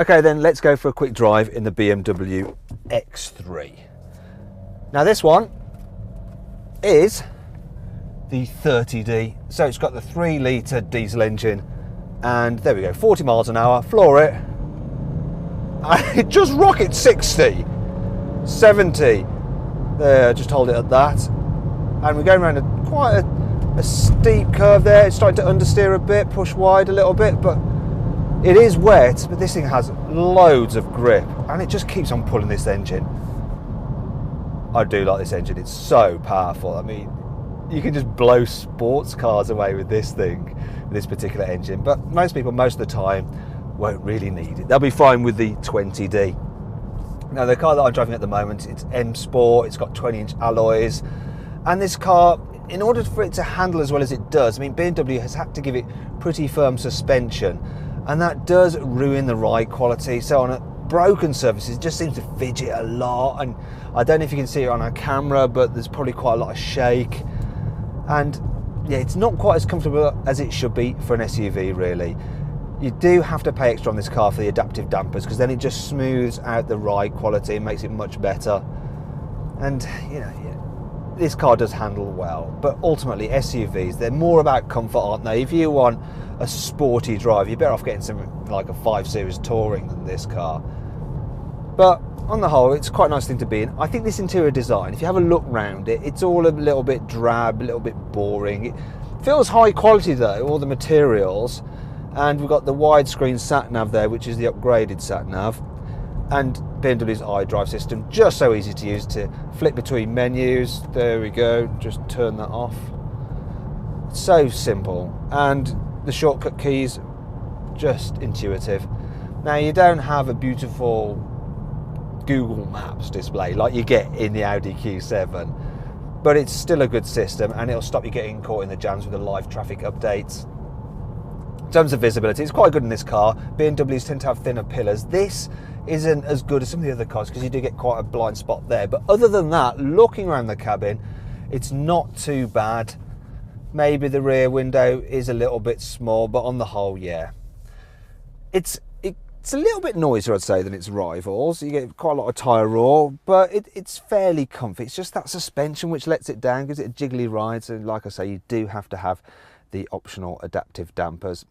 Okay, then let's go for a quick drive in the BMW X3. Now this one is the 30D, so it's got the 3-litre diesel engine, and there we go, 40 miles an hour, floor it, and it just rockets 60, 70, there, just hold it at that, and we're going around quite a steep curve there. It's starting to understeer a bit, push wide a little bit, but it is wet, but this thing has loads of grip, and it just keeps on pulling this engine. I do like this engine, it's so powerful. I mean, you can just blow sports cars away with this thing, with this particular engine, but most people, most of the time, won't really need it. They'll be fine with the 20D. Now, the car that I'm driving at the moment, it's M Sport, it's got 20-inch alloys, and this car, in order for it to handle as well as it does, I mean, BMW has had to give it pretty firm suspension, and that does ruin the ride quality. So on a broken surfaces, it just seems to fidget a lot, and I don't know if you can see it on our camera, but there's probably quite a lot of shake, and yeah, it's not quite as comfortable as it should be for an SUV, really. You do have to pay extra on this car for the adaptive dampers, because then it just smooths out the ride quality and makes it much better. And you know, yeah, this car does handle well, but ultimately SUVs, they're more about comfort, aren't they? If you want a sporty drive, you're better off getting something like a 5 Series Touring than this car. But on the whole, it's quite a nice thing to be in. I think this interior design, if you have a look round it, it's all a little bit drab, a little bit boring. It feels high quality though, all the materials. And we've got the widescreen sat-nav there, which is the upgraded sat-nav. And BMW's iDrive system, just so easy to use to flip between menus. There we go, just turn that off. So simple. And the shortcut keys, just intuitive. Now, you don't have a beautiful Google Maps display like you get in the Audi Q7, but it's still a good system, and it'll stop you getting caught in the jams with the live traffic updates. In terms of visibility, it's quite good in this car. BMWs tend to have thinner pillars. This isn't as good as some of the other cars because you do get quite a blind spot there, but other than that, looking around the cabin, it's not too bad. Maybe the rear window is a little bit small, but on the whole, yeah. It's a little bit noisier, I'd say, than its rivals. You get quite a lot of tyre roar, but it's fairly comfy. It's just that suspension which lets it down, gives it a jiggly ride. So like I say, you do have to have the optional adaptive dampers.